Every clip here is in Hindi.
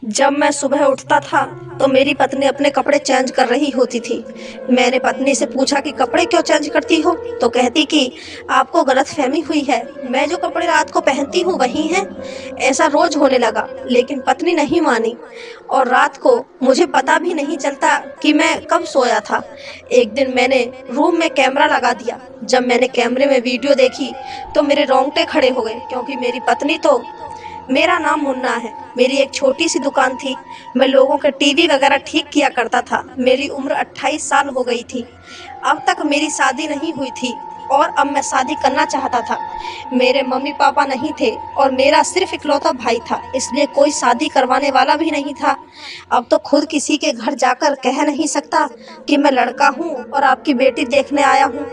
जब मैं सुबह उठता था तो मेरी पत्नी अपने कपड़े चेंज कर रही होती थी। मैंने पत्नी से पूछा कि कपड़े क्यों चेंज करती हो, तो कहती कि आपको गलतफहमी हुई है, मैं जो कपड़े रात को पहनती हूँ वही हैं। ऐसा रोज होने लगा, लेकिन पत्नी नहीं मानी और रात को मुझे पता भी नहीं चलता कि मैं कब सोया था। एक दिन मैंने रूम में कैमरा लगा दिया। जब मैंने कैमरे में वीडियो देखी तो मेरे रोंगटे खड़े हो गए, क्योंकि मेरी पत्नी तो मेरा नाम मुन्ना है। मेरी एक छोटी सी दुकान थी। मैं लोगों के टीवी वगैरह ठीक किया करता था। मेरी उम्र 28 साल हो गई थी। अब तक मेरी शादी नहीं हुई थी और अब मैं शादी करना चाहता था। मेरे मम्मी पापा नहीं थे और मेरा सिर्फ इकलौता भाई था, इसलिए कोई शादी करवाने वाला भी नहीं था। अब तो खुद किसी के घर जाकर कह नहीं सकता कि मैं लड़का हूँ और आपकी बेटी देखने आया हूँ।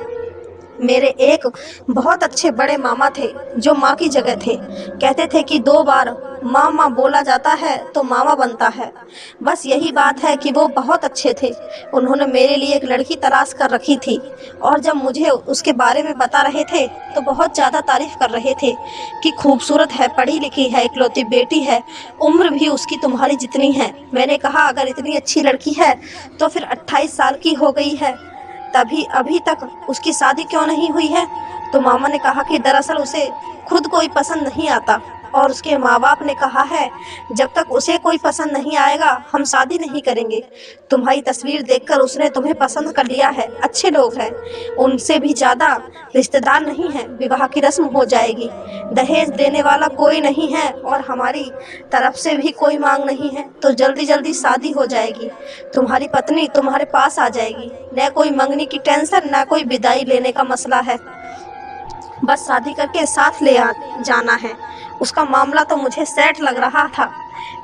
मेरे एक बहुत अच्छे बड़े मामा थे जो माँ की जगह थे। कहते थे कि 2 बार मामा बोला जाता है तो मामा बनता है। बस यही बात है कि वो बहुत अच्छे थे। उन्होंने मेरे लिए एक लड़की तलाश कर रखी थी और जब मुझे उसके बारे में बता रहे थे तो बहुत ज़्यादा तारीफ कर रहे थे कि खूबसूरत है, पढ़ी लिखी है, इकलौती बेटी है, उम्र भी उसकी तुम्हारी जितनी है। मैंने कहा अगर इतनी अच्छी लड़की है तो फिर 28 साल की हो गई है, तभी अभी तक उसकी शादी क्यों नहीं हुई है। तो मामा ने कहा कि दरअसल उसे खुद कोई पसंद नहीं आता और उसके माँ बाप ने कहा है जब तक उसे कोई पसंद नहीं आएगा हम शादी नहीं करेंगे। तुम्हारी तस्वीर देखकर उसने तुम्हें पसंद कर लिया है, अच्छे लोग हैं, उनसे भी ज़्यादा रिश्तेदार नहीं है, विवाह की रस्म हो जाएगी, दहेज देने वाला कोई नहीं है और हमारी तरफ से भी कोई मांग नहीं है, तो जल्दी जल्दी शादी हो जाएगी। तुम्हारी पत्नी तुम्हारे पास आ जाएगी, न कोई मंगनी की टेंशन, न कोई विदाई लेने का मसला है, बस शादी करके साथ ले जाना है। उसका मामला तो मुझे सेट लग रहा था।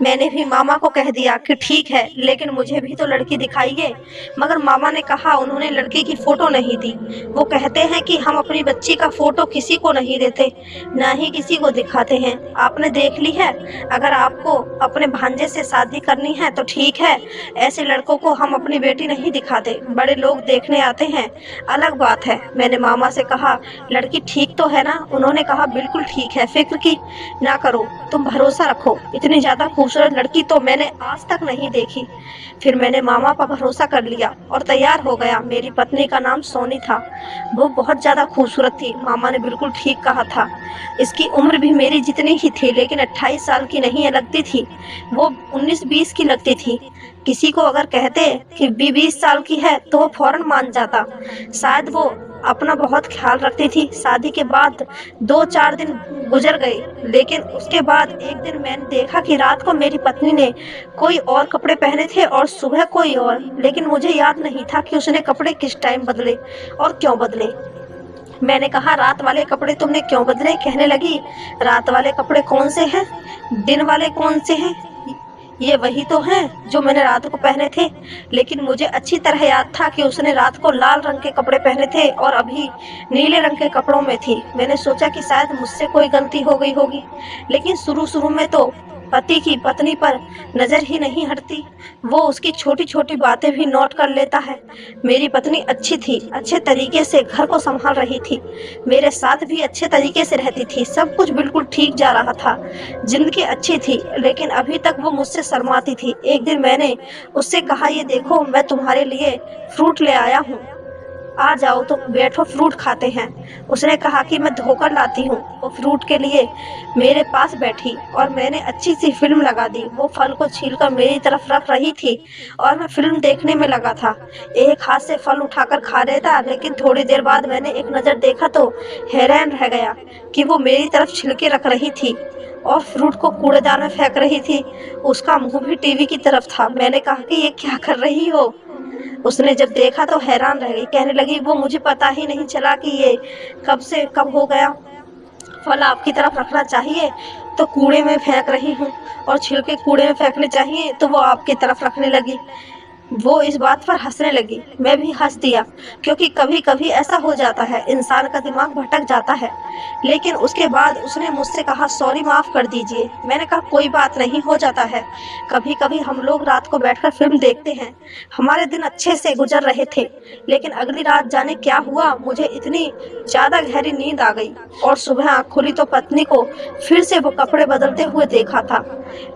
मैंने भी मामा को कह दिया कि ठीक है, लेकिन मुझे भी तो लड़की दिखाइए। मगर मामा ने कहा उन्होंने लड़की की फ़ोटो नहीं दी। वो कहते हैं कि हम अपनी बच्ची का फ़ोटो किसी को नहीं देते, ना ही किसी को दिखाते हैं। आपने देख ली है, अगर आपको अपने भांजे से शादी करनी है तो ठीक है, ऐसे लड़कों को हम अपनी बेटी नहीं दिखाते। बड़े लोग देखने आते हैं, अलग बात है। मैंने मामा से कहा लड़की ठीक तो है ना? उन्होंने कहा बिल्कुल ठीक है, फिक्र की ना करो, तुम भरोसा रखो, इतनी ज़्यादा खूबसूरत लड़की तो मैंने आज तक नहीं देखी। फिर मैंने मामा पर भरोसा कर लिया और तैयार हो गया। मेरी पत्नी का नाम सोनी था। वो बहुत ज़्यादा खूबसूरत थी। मामा ने बिल्कुल ठीक कहा था। इसकी उम्र भी मेरी जितनी ही थी, लेकिन 28 साल की नहीं लगती थी, वो 19-20 की लगती थी। किसी को अगर कहते कि 20 साल की है तो वो फौरन मान जाता। शायद वो अपना बहुत ख्याल रखती थी। शादी के बाद 2-4 दिन गुजर गए, लेकिन उसके बाद एक दिन मैंने देखा कि रात को मेरी पत्नी ने कोई और कपड़े पहने थे और सुबह कोई और, लेकिन मुझे याद नहीं था कि उसने कपड़े किस टाइम बदले और क्यों बदले। मैंने कहा रात वाले कपड़े तुमने क्यों बदले? कहने लगी रात वाले कपड़े कौन से हैं, दिन वाले कौन से हैं? ये वही तो हैं जो मैंने रात को पहने थे। लेकिन मुझे अच्छी तरह याद था कि उसने रात को लाल रंग के कपड़े पहने थे और अभी नीले रंग के कपड़ों में थी। मैंने सोचा कि शायद मुझसे कोई गलती हो गई होगी, लेकिन शुरू शुरू में तो पति की पत्नी पर नज़र ही नहीं हटती। वो उसकी छोटी छोटी बातें भी नोट कर लेता है। मेरी पत्नी अच्छी थी, अच्छे तरीके से घर को संभाल रही थी, मेरे साथ भी अच्छे तरीके से रहती थी, सब कुछ बिल्कुल ठीक जा रहा था, जिंदगी अच्छी थी। लेकिन अभी तक वो मुझसे शर्माती थी। एक दिन मैंने उससे कहा ये देखो मैं तुम्हारे लिए फ्रूट ले आया हूँ, आ जाओ तो बैठो फ्रूट खाते हैं। उसने कहा कि मैं धोकर लाती हूँ। वो फ्रूट के लिए मेरे पास बैठी और मैंने अच्छी सी फिल्म लगा दी। वो फल को छीलकर मेरी तरफ रख रही थी और मैं फिल्म देखने में लगा था। एक हाथ से फल उठाकर खा रहा था, लेकिन थोड़ी देर बाद मैंने एक नज़र देखा तो हैरान रह गया कि वो मेरी तरफ छिलके रख रही थी और फ्रूट को कूड़ेदान में फेंक रही थी। उसका मुंह भी टीवी की तरफ था। मैंने कहा कि ये क्या कर रही हो? उसने जब देखा तो हैरान रह गई, कहने लगी वो मुझे पता ही नहीं चला कि ये कब से कब हो गया। फल आपकी तरफ रखना चाहिए तो कूड़े में फेंक रही हूँ और छिलके कूड़े में फेंकने चाहिए तो वो आपकी तरफ रखने लगी। वो इस बात पर हंसने लगी। मैं भी हंस दिया, क्योंकि कभी कभी ऐसा हो जाता है, इंसान का दिमाग भटक जाता है। लेकिन उसके बाद उसने मुझसे कहा, सॉरी, माफ कर दीजिए। मैंने कहा, कोई बात नहीं, हो जाता है। कभी कभी हम लोग रात को बैठकर फिल्म देखते हैं, हमारे दिन अच्छे से गुजर रहे थे, लेकिन अगली रात जाने क्या हुआ, मुझे इतनी ज्यादा गहरी नींद आ गई और सुबह आँख खुली तो पत्नी को फिर से वो कपड़े बदलते हुए देखा था।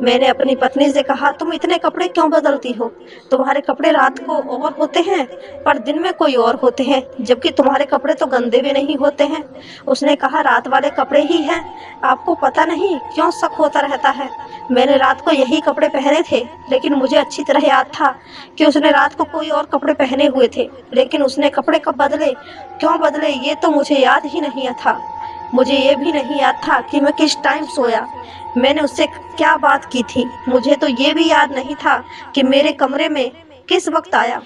मैंने अपनी पत्नी से कहा, तुम इतने कपड़े क्यों बदलती हो? तुम्हारे कपड़े रात को और होते हैं, पर दिन में कोई और होते हैं, जबकि तुम्हारे कपड़े तो गंदे भी नहीं होते हैं। उसने कहा, रात वाले कपड़े ही हैं, आपको पता नहीं क्यों शक होता रहता है। मैंने रात को यही कपड़े पहने थे, लेकिन मुझे अच्छी तरह याद था कि उसने रात को कोई और कपड़े पहने हुए थे। लेकिन उसने कपड़े कब बदले, क्यों बदले, ये तो मुझे याद ही नहीं था। मुझे ये भी नहीं याद था कि मैं किस टाइम सोया, मैंने उससे क्या बात की थी। मुझे तो ये भी याद नहीं था कि मेरे कमरे में किस वक्त आया,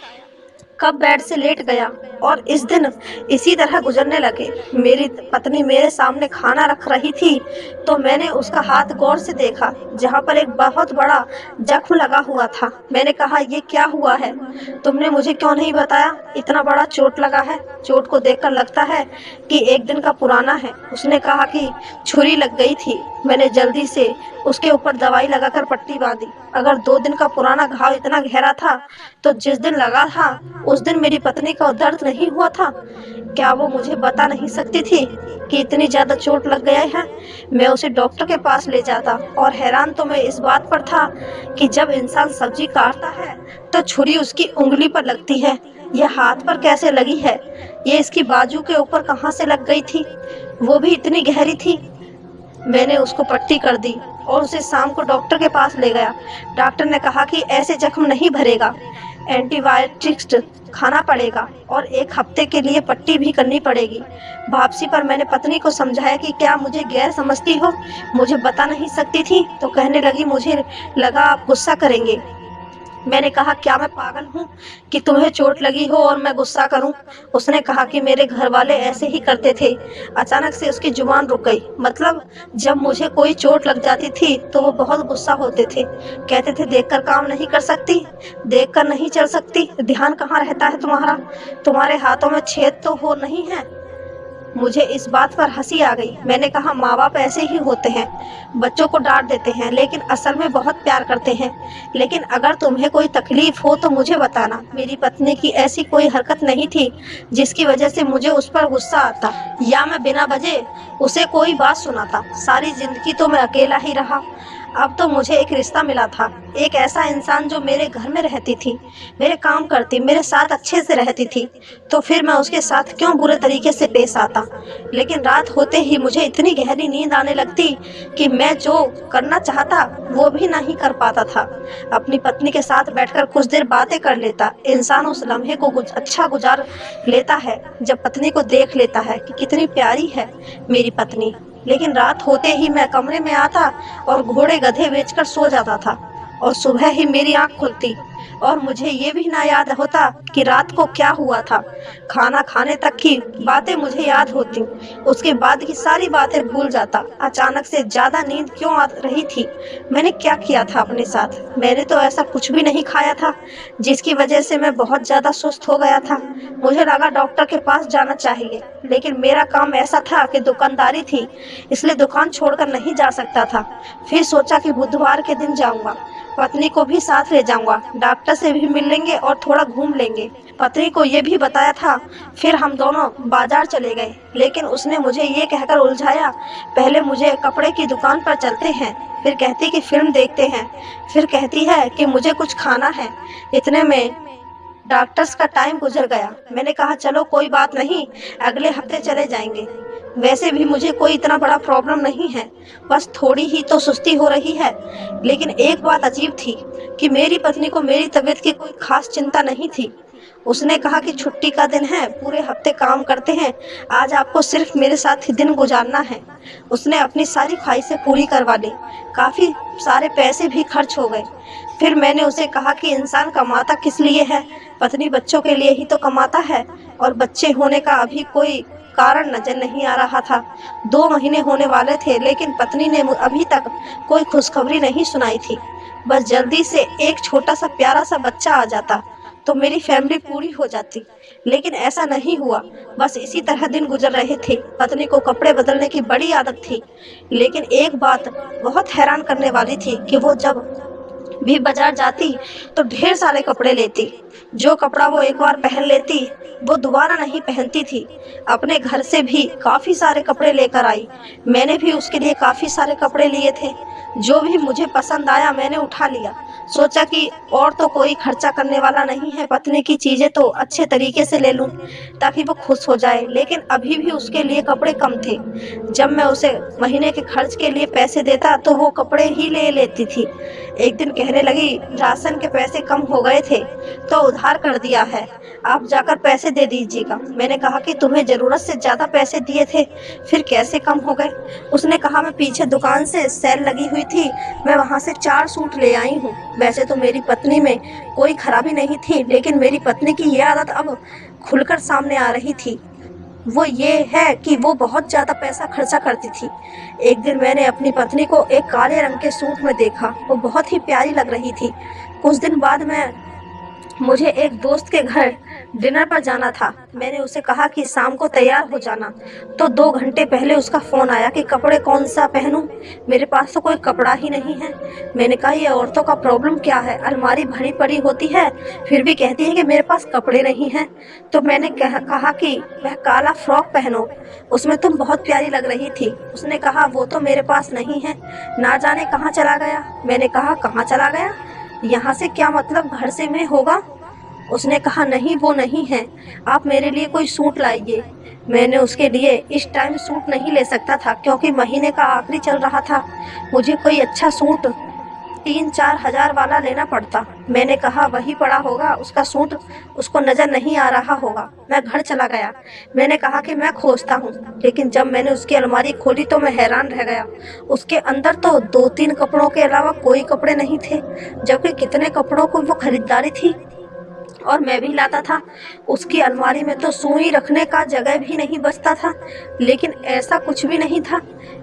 कब बेड से लेट गया। और इस दिन इसी तरह गुजरने लगे। मेरी पत्नी मेरे सामने खाना रख रही थी, तो मैंने उसका हाथ गौर से देखा, जहाँ पर एक बहुत बड़ा जख्म लगा हुआ था। मैंने कहा, ये क्या हुआ है, तुमने मुझे क्यों नहीं बताया? इतना बड़ा चोट लगा है, चोट को देखकर लगता है कि एक दिन का पुराना है। उसने कहा कि छुरी लग गई थी। मैंने जल्दी से उसके ऊपर दवाई लगाकर पट्टी बांधी। अगर 2 दिन का पुराना घाव इतना गहरा था, तो जिस दिन लगा था उस दिन मेरी पत्नी को दर्द नहीं हुआ था? क्या वो मुझे बता नहीं सकती थी कि इतनी ज्यादा चोट लग गया है? मैं उसे डॉक्टर के पास ले जाता। और हैरान तो मैं इस बात पर था कि जब इंसान सब्जी काटता है तो छुरी उसकी उंगली पर लगती है, यह हाथ पर कैसे लगी है? ये इसकी बाजू के ऊपर कहाँ से लग गई थी, वो भी इतनी गहरी थी? मैंने उसको पट्टी कर दी और उसे शाम को डॉक्टर के पास ले गया। डॉक्टर ने कहा कि ऐसे जख्म नहीं भरेगा, एंटीबायोटिक्स खाना पड़ेगा और 1 हफ्ते के लिए पट्टी भी करनी पड़ेगी। वापसी पर मैंने पत्नी को समझाया कि क्या मुझे गैर समझती हो, मुझे बता नहीं सकती थी? तो कहने लगी, मुझे लगा आप गुस्सा करेंगे। मैंने कहा, क्या मैं पागल हूँ कि तुम्हें चोट लगी हो और मैं गुस्सा करूँ? उसने कहा कि मेरे घर वाले ऐसे ही करते थे। अचानक से उसकी जुबान रुक गई। मतलब, जब मुझे कोई चोट लग जाती थी तो वो बहुत गुस्सा होते थे, कहते थे, देखकर काम नहीं कर सकती, देखकर नहीं चल सकती, ध्यान कहाँ रहता है तुम्हारा, तुम्हारे हाथों में छेद तो हो नहीं है? मुझे इस बात पर हंसी आ गई। मैंने कहा, माँ बाप ऐसे ही होते हैं, बच्चों को डांट देते हैं, लेकिन असल में बहुत प्यार करते हैं। लेकिन अगर तुम्हें कोई तकलीफ हो तो मुझे बताना। मेरी पत्नी की ऐसी कोई हरकत नहीं थी जिसकी वजह से मुझे उस पर गुस्सा आता या मैं बिना वजह उसे कोई बात सुनाता। सारी जिंदगी तो मैं अकेला ही रहा। अब तो मुझे एक रिश्ता मिला था, एक ऐसा इंसान जो मेरे घर में रहती थी, मेरे काम करती, मेरे साथ अच्छे से रहती थी। तो फिर मैं उसके साथ क्यों बुरे तरीके से पेश आता? लेकिन रात होते ही मुझे इतनी गहरी नींद आने लगती कि मैं जो करना चाहता वो भी नहीं कर पाता था। अपनी पत्नी के साथ बैठकर कुछ देर बातें कर लेता। इंसान उस लम्हे को कुछ अच्छा गुजार लेता है जब पत्नी को देख लेता है कि कितनी प्यारी है मेरी पत्नी। लेकिन रात होते ही मैं कमरे में आता और घोड़े गधे बेचकर सो जाता था, और सुबह ही मेरी आंख खुलती और मुझे ये भी ना याद होता कि रात को क्या हुआ था। खाना खाने तक की बातें मुझे याद होती, उसके बाद की सारी बातें भूल जाता। अचानक से ज्यादा नींद क्यों आ रही थी? मैंने क्या किया था अपने साथ? मैंने तो ऐसा कुछ भी नहीं खाया था जिसकी वजह से मैं बहुत ज्यादा सुस्त हो गया था। मुझे लगा डॉक्टर के पास जाना चाहिए, लेकिन मेरा काम ऐसा था कि दुकानदारी थी, इसलिए दुकान छोड़कर नहीं जा सकता था। फिर सोचा कि बुधवार के दिन जाऊंगा, पत्नी को भी साथ ले जाऊंगा, डॉक्टर से भी मिल लेंगे और थोड़ा घूम लेंगे। पत्नी को ये भी बताया था। फिर हम दोनों बाजार चले गए, लेकिन उसने मुझे ये कहकर उलझाया, पहले मुझे कपड़े की दुकान पर चलते हैं, फिर कहती कि फिल्म देखते हैं, फिर कहती है कि मुझे कुछ खाना है। इतने में डॉक्टर्स का टाइम गुजर गया। मैंने कहा, चलो कोई बात नहीं, अगले हफ्ते चले जाएंगे। वैसे भी मुझे कोई इतना बड़ा प्रॉब्लम नहीं है, बस थोड़ी ही तो सुस्ती हो रही है। लेकिन एक बात अजीब थी कि मेरी पत्नी को मेरी तबीयत की कोई खास चिंता नहीं थी। उसने कहा कि छुट्टी का दिन है, पूरे हफ्ते काम करते हैं, आज आपको सिर्फ मेरे साथ ही दिन गुजारना है। उसने अपनी सारी ख्वाहिशें पूरी करवा ली, काफी सारे पैसे भी खर्च हो गए। फिर मैंने उसे कहा कि इंसान कमाता किस लिए है? पत्नी बच्चों के लिए ही तो कमाता है, और बच्चे होने का अभी कोई कारण नजर नहीं आ रहा था। 2 महीने होने वाले थे, लेकिन पत्नी ने अभी तक कोई खुशखबरी नहीं सुनाई थी। बस जल्दी से एक छोटा सा प्यारा सा बच्चा आ जाता तो मेरी फैमिली पूरी हो जाती। लेकिन ऐसा नहीं हुआ। बस इसी तरह दिन गुजर रहे थे। पत्नी को कपड़े बदलने की बड़ी आदत थी। लेकिन एक बात बहुत हैरान करने वाली थी कि वो जब भी बाजार जाती तो ढेर सारे कपड़े लेती। जो कपड़ा वो एक बार पहन लेती वो दोबारा नहीं पहनती थी। अपने घर से भी काफी सारे कपड़े लेकर आई। मैंने भी उसके लिए काफी सारे कपड़े लिए थे। जो भी मुझे पसंद आया मैंने उठा लिया। सोचा कि और तो कोई खर्चा करने वाला नहीं है, पत्नी की चीजें तो अच्छे तरीके से ले लूं ताकि वो खुश हो जाए। लेकिन अभी भी उसके लिए कपड़े कम थे। जब मैं उसे महीने के खर्च के लिए पैसे देता तो वो कपड़े ही ले लेती थी। एक दिन कहने लगी, राशन के पैसे कम हो गए थे तो उधार कर दिया है, आप जाकर पैसे दे दीजिएगा। मैंने कहा कि तुम्हें जरूरत से ज्यादा पैसे दिए थे, फिर कैसे कम हो गए? उसने कहा, मैं पीछे दुकान से सेल लगी हुई थी, मैं वहां से 4 सूट ले आई हूँ। वैसे तो मेरी पत्नी में कोई खराबी नहीं थी, लेकिन मेरी पत्नी की यह आदत अब खुलकर सामने आ रही थी। वो ये है कि वो बहुत ज़्यादा पैसा खर्चा करती थी। एक दिन मैंने अपनी पत्नी को एक काले रंग के सूट में देखा। वो बहुत ही प्यारी लग रही थी। कुछ दिन बाद मुझे एक दोस्त के घर डिनर पर जाना था। मैंने उसे कहा कि शाम को तैयार हो जाना, तो 2 घंटे पहले उसका फ़ोन आया कि कपड़े कौन सा पहनूं। मेरे पास तो कोई कपड़ा ही नहीं है। मैंने कहा, ये औरतों का प्रॉब्लम क्या है? अलमारी भरी पड़ी होती है, फिर भी कहती है कि मेरे पास कपड़े नहीं हैं। तो मैंने कहा कि वह काला फ्रॉक पहनो, उसमें तुम बहुत प्यारी लग रही थी। उसने कहा, वो तो मेरे पास नहीं है, ना जाने कहाँ चला गया। मैंने कहा, कहाँ चला गया? यहाँ से क्या मतलब, घर से में होगा? उसने कहा, नहीं वो नहीं है, आप मेरे लिए कोई सूट लाइए। मैंने उसके लिए इस टाइम सूट नहीं ले सकता था क्योंकि महीने का आखिरी चल रहा था। मुझे कोई अच्छा सूट 3-4 हजार वाला लेना पड़ता। मैंने कहा, वही पड़ा होगा उसका सूट, उसको नजर नहीं आ रहा होगा। मैं घर चला गया। मैंने कहा कि मैं खोजता हूँ। लेकिन जब मैंने उसकी अलमारी खोली तो मैं हैरान रह गया। उसके अंदर तो 2-3 कपड़ों के अलावा कोई कपड़े नहीं थे, जबकि कितने कपड़ों को वो खरीदारी थी और मैं भी लाता था। उसकी अलमारी में तो सुई रखने का जगह भी नहीं बचता था, लेकिन ऐसा कुछ भी नहीं था।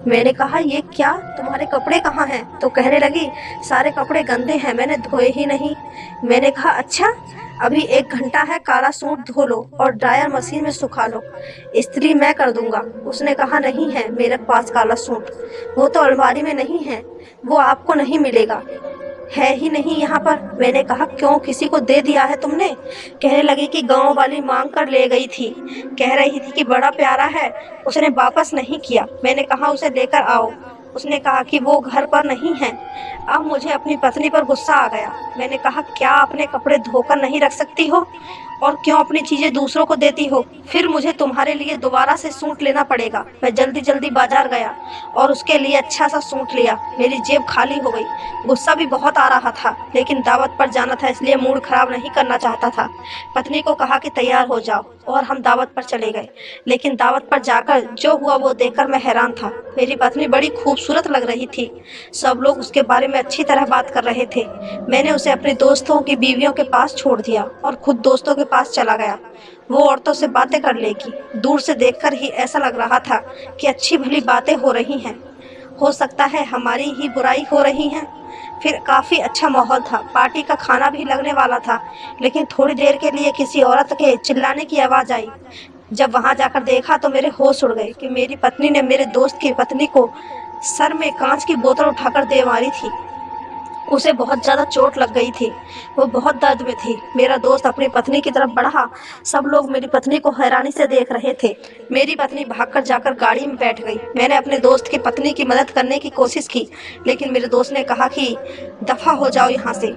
मैंने कहा, ये क्या, तुम्हारे कपड़े कहाँ हैं? तो कहने लगी, सारे कपड़े गंदे हैं, मैंने धोए ही नहीं। मैंने कहा, अच्छा, अभी 1 घंटा है, काला सूट धो लो और ड्रायर मशीन में सुखा लो, इस्त्री मैं कर दूंगा। उसने कहा, नहीं है मेरे पास काला सूट, वो तो अलमारी में नहीं है, वो आपको नहीं मिलेगा, है ही नहीं यहाँ पर। मैंने कहा, क्यों, किसी को दे दिया है तुमने? कहने लगी कि गांव वाली मांग कर ले गई थी, कह रही थी कि बड़ा प्यारा है, उसने वापस नहीं किया। मैंने कहा, उसे लेकर आओ। उसने कहा कि वो घर पर नहीं है। अब मुझे अपनी पत्नी पर गुस्सा आ गया। मैंने कहा, क्या अपने कपड़े धोकर नहीं रख सकती हो और क्यों अपनी चीजें दूसरों को देती हो? फिर मुझे तुम्हारे लिए दोबारा से सूट लेना पड़ेगा। मैं जल्दी जल्दी बाजार गया और उसके लिए अच्छा सा सूट लिया। मेरी जेब खाली हो गई। गुस्सा भी बहुत आ रहा था, लेकिन दावत पर जाना था इसलिए मूड खराब नहीं करना चाहता था। पत्नी को कहा कि तैयार हो जाओ और हम दावत पर चले गए। लेकिन दावत पर जाकर जो हुआ वो देखकर मैं हैरान था। मेरी पत्नी बड़ी खूबसूरत लग रही थी। सब लोग उसके बारे में अच्छी तरह बात कर रहे थे। मैंने उसे अपने दोस्तों की बीवियों के पास छोड़ दिया और खुद दोस्तों के पास चला गया। वो औरतों से बातें कर लेगी। दूर से देखकर ही ऐसा लग रहा था कि अच्छी भली बातें हो रही हैं। हो सकता है हमारी ही बुराई हो रही है। फिर काफी अच्छा माहौल था। पार्टी का खाना भी लगने वाला था, लेकिन थोड़ी देर के लिए किसी औरत के चिल्लाने की आवाज आई। जब वहां जाकर देखा तो मेरे होश उड़ गए कि मेरी पत्नी ने मेरे दोस्त की पत्नी को सर में कांच की बोतल उठाकर दे मारी थी। उसे बहुत ज्यादा चोट लग गई थी। वो बहुत दर्द में थी। मेरा दोस्त अपनी पत्नी की तरफ बढ़ा। सब लोग मेरी पत्नी को हैरानी से देख रहे थे। मेरी पत्नी भागकर जाकर गाड़ी में बैठ गई। मैंने अपने दोस्त की पत्नी की मदद करने की कोशिश की, लेकिन मेरे दोस्त ने कहा कि दफा हो जाओ यहाँ से,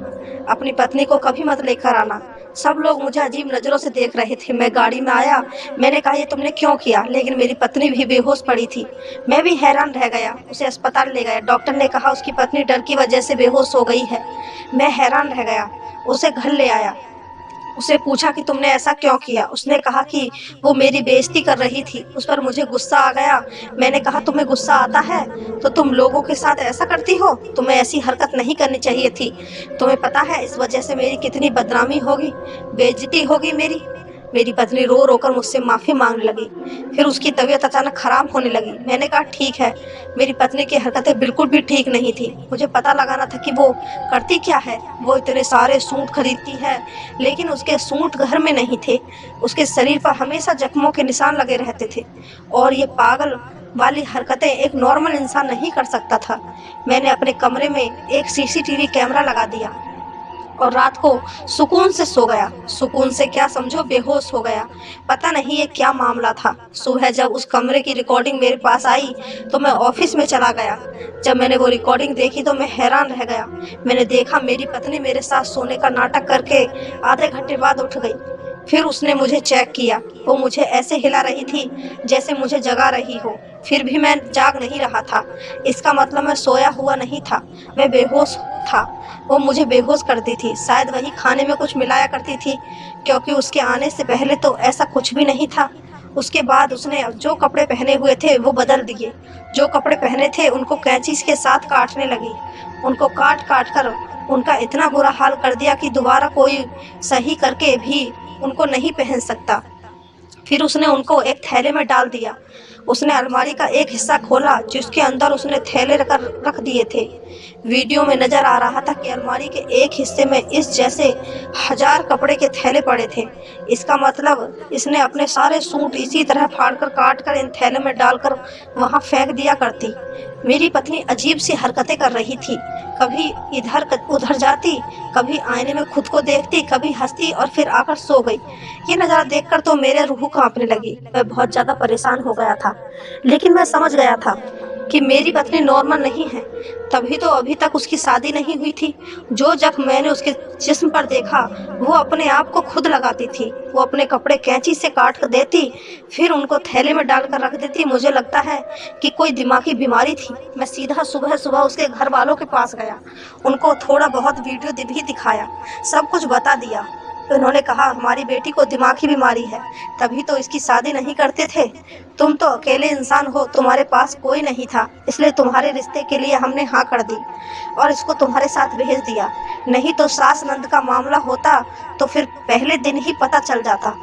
अपनी पत्नी को कभी मत लेकर आना। सब लोग मुझे अजीब नजरों से देख रहे थे। मैं गाड़ी में आया। मैंने कहा, ये तुमने क्यों किया? लेकिन मेरी पत्नी भी बेहोश पड़ी थी। मैं भी हैरान रह गया। उसे अस्पताल ले गया। डॉक्टर ने कहा उसकी पत्नी डर की वजह से बेहोश हो गई है। मैं हैरान रह गया। उसे घर ले आया। उसे पूछा कि तुमने ऐसा क्यों किया? उसने कहा कि वो मेरी बेइज्जती कर रही थी। उस पर मुझे गुस्सा आ गया। मैंने कहा, तुम्हें गुस्सा आता है तो तुम लोगों के साथ ऐसा करती हो? तुम्हें ऐसी हरकत नहीं करनी चाहिए थी। तुम्हें पता है इस वजह से मेरी कितनी बदनामी होगी, बेइज्जती होगी मेरी। मेरी पत्नी रो रो कर मुझसे माफ़ी मांगने लगी। फिर उसकी तबीयत अचानक खराब होने लगी। मैंने कहा ठीक है, मेरी पत्नी की हरकतें बिल्कुल भी ठीक नहीं थी। मुझे पता लगाना था कि वो करती क्या है। वो इतने सारे सूट खरीदती है, लेकिन उसके सूट घर में नहीं थे। उसके शरीर पर हमेशा जख्मों के निशान लगे रहते थे, और ये पागल वाली हरकतें एक नॉर्मल इंसान नहीं कर सकता था। मैंने अपने कमरे में एक सीसीटीवी कैमरा लगा दिया और रात को सुकून से सो गया। सुकून से क्या समझो, बेहोश हो गया। पता नहीं ये क्या मामला था। सुबह जब उस कमरे की रिकॉर्डिंग मेरे पास आई तो मैं ऑफिस में चला गया। जब मैंने वो रिकॉर्डिंग देखी तो मैं हैरान रह गया। मैंने देखा मेरी पत्नी मेरे साथ सोने का नाटक करके आधे घंटे बाद उठ गई। फिर उसने मुझे चेक किया। वो मुझे ऐसे हिला रही थी जैसे मुझे जगा रही हो। फिर भी मैं जाग नहीं रहा था। इसका मतलब मैं सोया हुआ नहीं था, मैं बेहोश था। वो मुझे बेहोश करती थी। शायद वही खाने में कुछ मिलाया करती थी, क्योंकि उसके आने से पहले तो ऐसा कुछ भी नहीं था। उसके बाद उसने जो कपड़े पहने हुए थे वो बदल दिए। जो कपड़े पहने थे उनको कैंची के साथ काटने लगी। उनको काट काट कर उनका इतना बुरा हाल कर दिया कि दोबारा कोई सही करके भी उनको नहीं पहन सकता। फिर उसने उनको एक थैले में डाल दिया। उसने अलमारी का एक हिस्सा खोला जिसके अंदर उसने थैले रख दिए थे। वीडियो में नजर आ रहा था कि अलमारी के एक हिस्से में इस जैसे 1000 कपड़े के थैले पड़े थे। इसका मतलब इसने अपने सारे सूट इसी तरह फाड़कर काट कर इन थैले में डालकर वहां फेंक दिया करती। मेरी पत्नी अजीब सी हरकतें कर रही थी। कभी इधर उधर जाती, कभी आईने में खुद को देखती, कभी हंसती और फिर आकर सो गई। ये नज़ारा देखकर तो मेरे रूह कांपने लगी। मैं बहुत ज़्यादा परेशान हो गया था, लेकिन मैं समझ गया था कि मेरी पत्नी नॉर्मल नहीं है। तभी तो अभी तक उसकी शादी नहीं हुई थी। जो जख्म मैंने उसके जिस्म पर देखा वो अपने आप को खुद लगाती थी। वो अपने कपड़े कैंची से काट कर देती, फिर उनको थैले में डालकर रख देती। मुझे लगता है कि कोई दिमागी बीमारी थी। मैं सीधा सुबह सुबह उसके घर वालों के पास गया, उनको थोड़ा बहुत वीडियो भी दिखाया, सब कुछ बता दिया। तो उन्होंने कहा हमारी बेटी को दिमागी बीमारी है, तभी तो इसकी शादी नहीं करते थे। तुम तो अकेले इंसान हो, तुम्हारे पास कोई नहीं था, इसलिए तुम्हारे रिश्ते के लिए हमने हाँ कर दी और इसको तुम्हारे साथ भेज दिया। नहीं तो सास नंद का मामला होता तो फिर पहले दिन ही पता चल जाता,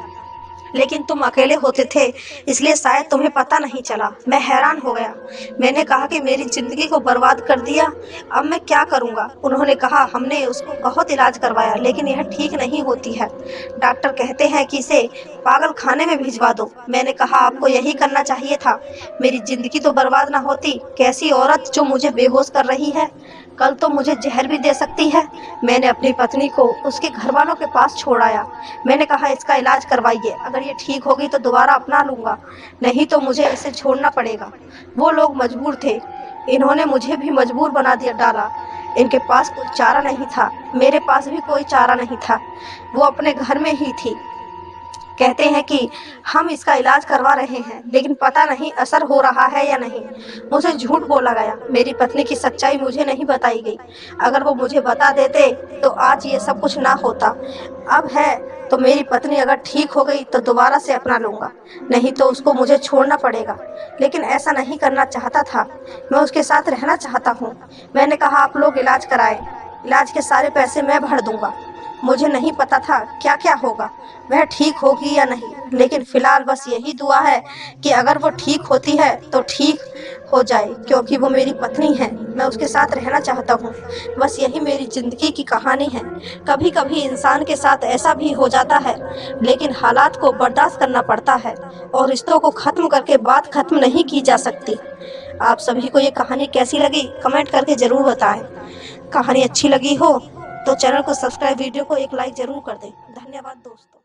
लेकिन तुम अकेले होते थे इसलिए शायद तुम्हें पता नहीं चला। मैं हैरान हो गया। मैंने कहा कि मेरी जिंदगी को बर्बाद कर दिया, अब मैं क्या करूंगा। उन्होंने कहा हमने उसको बहुत इलाज करवाया लेकिन यह ठीक नहीं होती है। डॉक्टर कहते हैं कि इसे पागल खाने में भिजवा दो। मैंने कहा आपको यही करना चाहिए था, मेरी जिंदगी तो बर्बाद ना होती। कैसी औरत जो मुझे बेहोश कर रही है, कल तो मुझे जहर भी दे सकती है। मैंने अपनी पत्नी को उसके घर वालों के पास छोड़ आया। मैंने कहा इसका इलाज करवाइए, अगर ये ठीक होगी तो दोबारा अपना लूँगा, नहीं तो मुझे इसे छोड़ना पड़ेगा। वो लोग मजबूर थे, इन्होंने मुझे भी मजबूर बना दिया डाला। इनके पास कोई चारा नहीं था, मेरे पास भी कोई चारा नहीं था। वो अपने घर में ही थी। कहते हैं कि हम इसका इलाज करवा रहे हैं, लेकिन पता नहीं असर हो रहा है या नहीं। मुझे झूठ बोला गया, मेरी पत्नी की सच्चाई मुझे नहीं बताई गई। अगर वो मुझे बता देते तो आज ये सब कुछ ना होता। अब है तो मेरी पत्नी अगर ठीक हो गई तो दोबारा से अपना लूँगा, नहीं तो उसको मुझे छोड़ना पड़ेगा। लेकिन ऐसा नहीं करना चाहता था, मैं उसके साथ रहना चाहता हूँ। मैंने कहा आप लोग इलाज कराएं, इलाज के सारे पैसे मैं भर दूँगा। मुझे नहीं पता था क्या क्या होगा, वह ठीक होगी या नहीं, लेकिन फिलहाल बस यही दुआ है कि अगर वो ठीक होती है तो ठीक हो जाए, क्योंकि वो मेरी पत्नी है, मैं उसके साथ रहना चाहता हूँ। बस यही मेरी ज़िंदगी की कहानी है। कभी कभी इंसान के साथ ऐसा भी हो जाता है, लेकिन हालात को बर्दाश्त करना पड़ता है और रिश्तों को ख़त्म करके बात ख़त्म नहीं की जा सकती। आप सभी को ये कहानी कैसी लगी कमेंट करके ज़रूर बताएं। कहानी अच्छी लगी हो तो चैनल को सब्सक्राइब, वीडियो को एक लाइक ज़रूर कर दें। धन्यवाद दोस्तों।